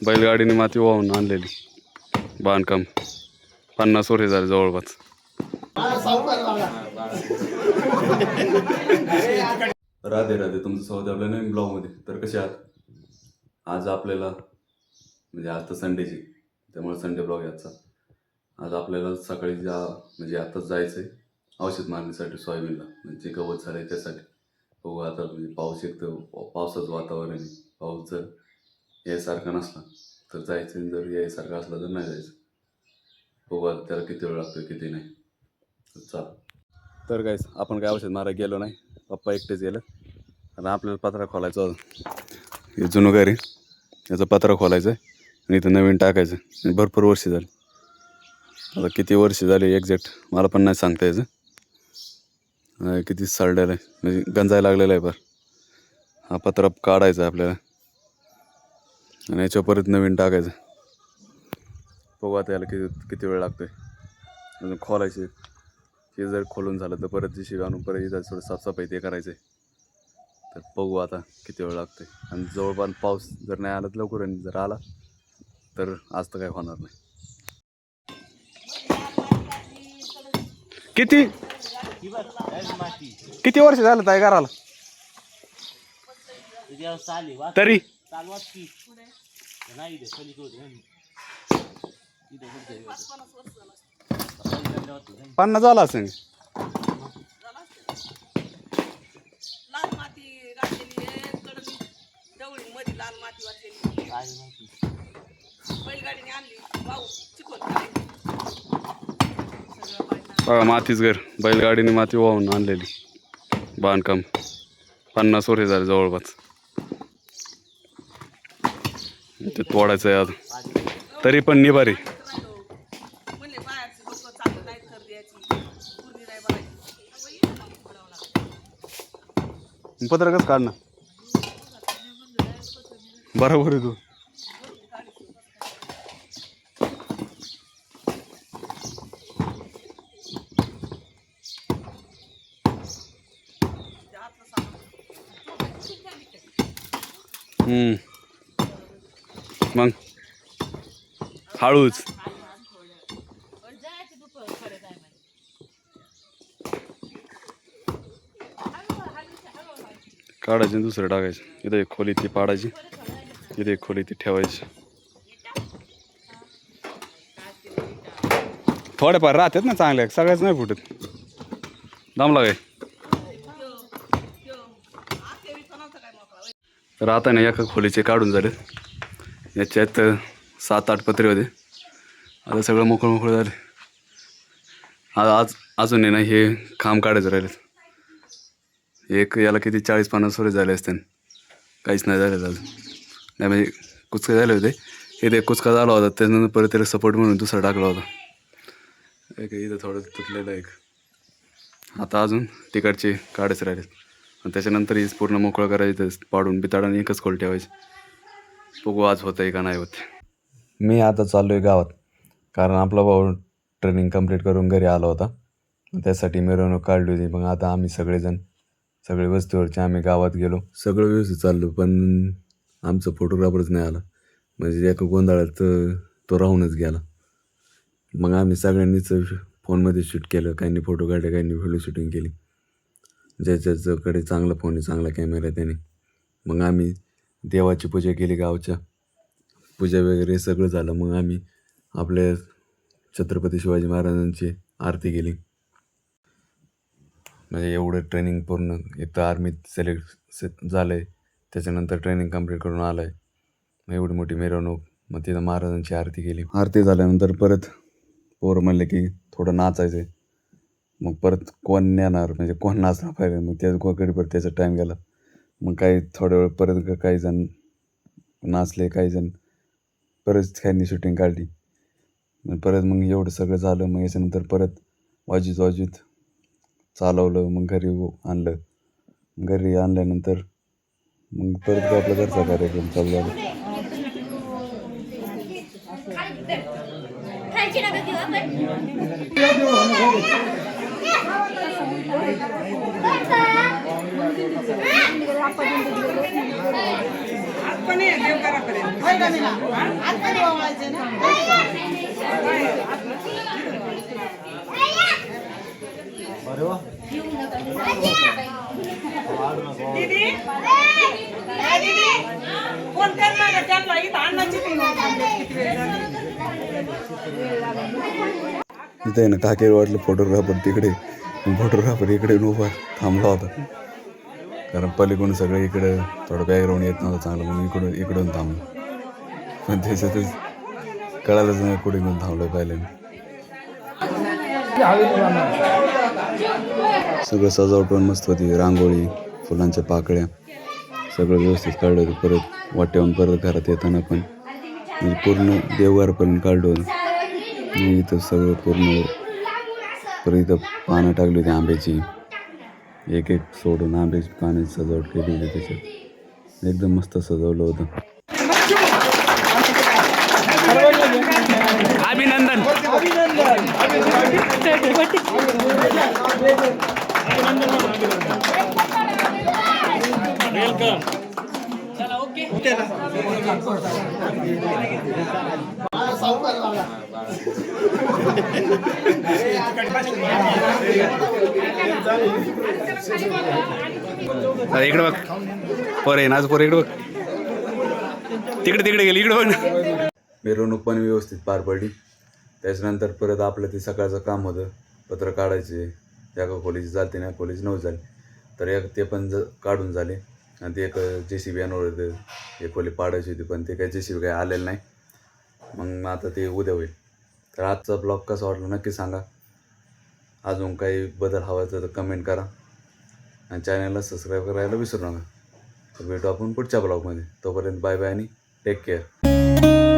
बैलगाडीने माती वाहून आणलेली बांधकाम 50 वर्ष झाले जवळपास. राधे राधे, तुमचं स्वागत आपल्या नवीन ब्लॉगमध्ये. तर कसे आहात? आज आपल्याला म्हणजे आज तर संडेची, त्यामुळे संडे ब्लॉग आहे आजचा. आज आपल्याला सकाळी म्हणजे आताच जायचं आहे औषध मारण्यासाठी सोयाबीनला, म्हणजे गवत झालं आहे त्यासाठी. बघू आता, म्हणजे पाऊस येतो, पावसाचं वातावरण आहे. पाऊस जर यायसारखा नसला तर जायचं, जर यायसारखा असला तर नाही जायचं. बघू आता त्याला किती वेळ लागतो किती नाही. चाल. तर गाईस, आपण काय औषध मारायला गेलो नाही, पप्पा एकटेच गेलं. आणि आपल्याला पत्रा खोलायचा होता. हे जुनं घर आहे, याचा पत्रा खोलायचं आहे आणि इथं नवीन टाकायचं. आणि भरपूर वर्ष झाली, आता किती वर्ष झाली एक्झॅक्ट मला पण नाही सांगता यायचं. किती सडलेलं आहे, म्हणजे गंजायला लागलेलं आहे. हा पत्रा काढायचा आहे आपल्याला आणि याच्या परत नवीन टाकायचं. बघू आता याला किती वेळ लागतोय अजून खोलायचे. हे जर खोलून झालं तर परत जी आणून परत इथं थोडं साफसफाई ते करायचं आहे. तर बघू आता किती वेळ लागतोय. आणि जवळपास पाऊस जर नाही आला तर लवकर, आणि जर आला तर आज तर काय होणार नाही. किती वर्ष झालं ताई घराला तरी? 50 झाला असेल. लाल माती घातलेली आहे, कडवी डवळी मध्ये लाल माती वाटलेली. बैलगाडीने आणली, पाऊस चिखल करायची. बघा, मातीच घर, बैलगाडीने माती वाहून आणलेली बांधकाम 50 वर्ष झाले जवळपास. ते तोडायचं आहे आज, तरी पण निभारी. म्हणले बाहेरची लोक चालू नाही तर द्यायची, पूर्णी नाही भरायची. पत्र कसं काढणार? बरोबर आहे तू. मग हळूच काढायचे, दुसरं टाकायचं. इथं एक खोली ती पाडायची, इथे एक खोली ती ठेवायची. थोडेफार राहतात ना चांगल्या, सगळ्याच नाही फुटत. दमला काय? तर आता नाही, एका खोलीचे काढून झाले. याच्यात 7-8 पत्रे होते, आता सगळं मोकळं झालं. आज अजून आहे ना, हे खांब काढायचं राहिले. एक याला किती 40-50 वर्ष झाले असते, काहीच नाही झालेलं अजून. नाही म्हणजे कुचका झाले होते, इथे कुचका झाला होता, त्यानंतर परत त्याला सपोर्ट म्हणून दुसरा टाकला होता. एक इथं थोडं तुटलेलं एक. आता अजून तिकडचे काढायचे राहिले, आणि त्याच्यानंतर हीच पूर्ण मोकळं करायचं, पाडून बिताडाने एकच खोल ठेवायची. बघू आज होतं आहे का नाही होते. मी आता चाललो आहे गावात, कारण आपला भाऊ ट्रेनिंग कंप्लीट करून घरी आला होता, त्यासाठी मिरवणूक काढली होती. मग आता आम्ही सगळे वस्तीवरचे आम्ही गावात गेलो. सगळं व्यवस्थित चाललं, पण आमचा फोटोग्राफरच नाही आला. म्हणजे एका गोंधळात तो राहूनच गेला. मग आम्ही सगळ्यांनीच फोनमध्ये शूट केलं, काहींनी फोटो काढले, काहींनी व्हिडिओ शूटिंग केली. ज्याच्याकडे चांगला फोन आहे, चांगला कॅमेरा आहे त्याने. मग आम्ही देवाची पूजा केली, गावच्या पूजा वगैरे सगळं झालं. मग आम्ही आपल्या छत्रपती शिवाजी महाराजांची आरती केली. म्हणजे एवढं ट्रेनिंग पूर्ण, एक तर आर्मीत सिलेक्ट झालं आहे, त्याच्यानंतर ट्रेनिंग कंप्लीट करून आलं आहे. मग एवढी मोठी मिरवणूक, मग तिथं महाराजांची आरती केली. आरती झाल्यानंतर परत पोरं म्हणले की थोडं नाचायचं आहे. मग परत कोण नेणार, म्हणजे कोण नाचणार पाहिजे. मग त्याकडे परत त्याचा टाईम गेला. मग काही थोडा वेळ परत काही जण नाचले, काही जण परत काहींनी शूटिंग काढली. परत मग एवढं सगळं झालं. मग याच्यानंतर परत वाजवीत चालवलं, मग घरी आणलं. घरी आणल्यानंतर मग परत आपला घरचा कार्यक्रम चालू झाला. पण आहे देवघरापर्यंत. दीदी दीदी फोन कर ना गं त्यांना, इथं अन्नाची पण किती वेळ झाली. तिथे आहे ना काकेर वाटलं फोटोग्राफर तिकडे, फोटोग्राफर इकडे उभा थांबला होता, कारण पलीकडून सगळं इकडं थोडं बॅकग्राऊंड येत नव्हतं चांगलं, म्हणून इकडून थांबलं. पण त्याच्यातच कळालंच नाही कुठे घेऊन थांबलं पहिल्याने. सगळं सजावटून मस्त होती, रांगोळी, फुलांच्या पाकळ्या, सगळं व्यवस्थित काढलं होतं. परत वाट्यावरून परत घरात येताना पण म्हणजे पूर्ण देवघरापर्यंत काढलं होतं. इथं सगळं पूर्ण परत इथं पानं टाकली होती आंब्याची, एक एक सोडून आंब्याची पाण्याची सजावट केली होती. त्याच्यात एकदम मस्त सजवलं होतं. अभिनंदन. इकडे बघ पोर आहे नाच, पोर इकडे बघ, तिकडे गेली, इकडे बघ. मिरवणूक पण व्यवस्थित पार पडली. त्याच्यानंतर परत आपलं ते सकाळचं काम होतं, पत्र काढायचे, त्या खोलीची जाते ना, खोलीची नऊ झाली तर एक ते पण काढून झाले. आणि ते एक JCB आणवर होतं, एक खोली पाडायची होती, पण ते काही JCB काही आलेलं नाही. मग आता ते उद्या होईल. तर आजचा ब्लॉग कसा वाटला नक्की सांगा. अजून काही बदल हवा तर कमेंट करा आणि चॅनलला सबस्क्राईब करायला विसरू नका. तर भेटू आपण पुढच्या ब्लॉगमध्ये. तोपर्यंत बाय बाय आणि टेक केअर.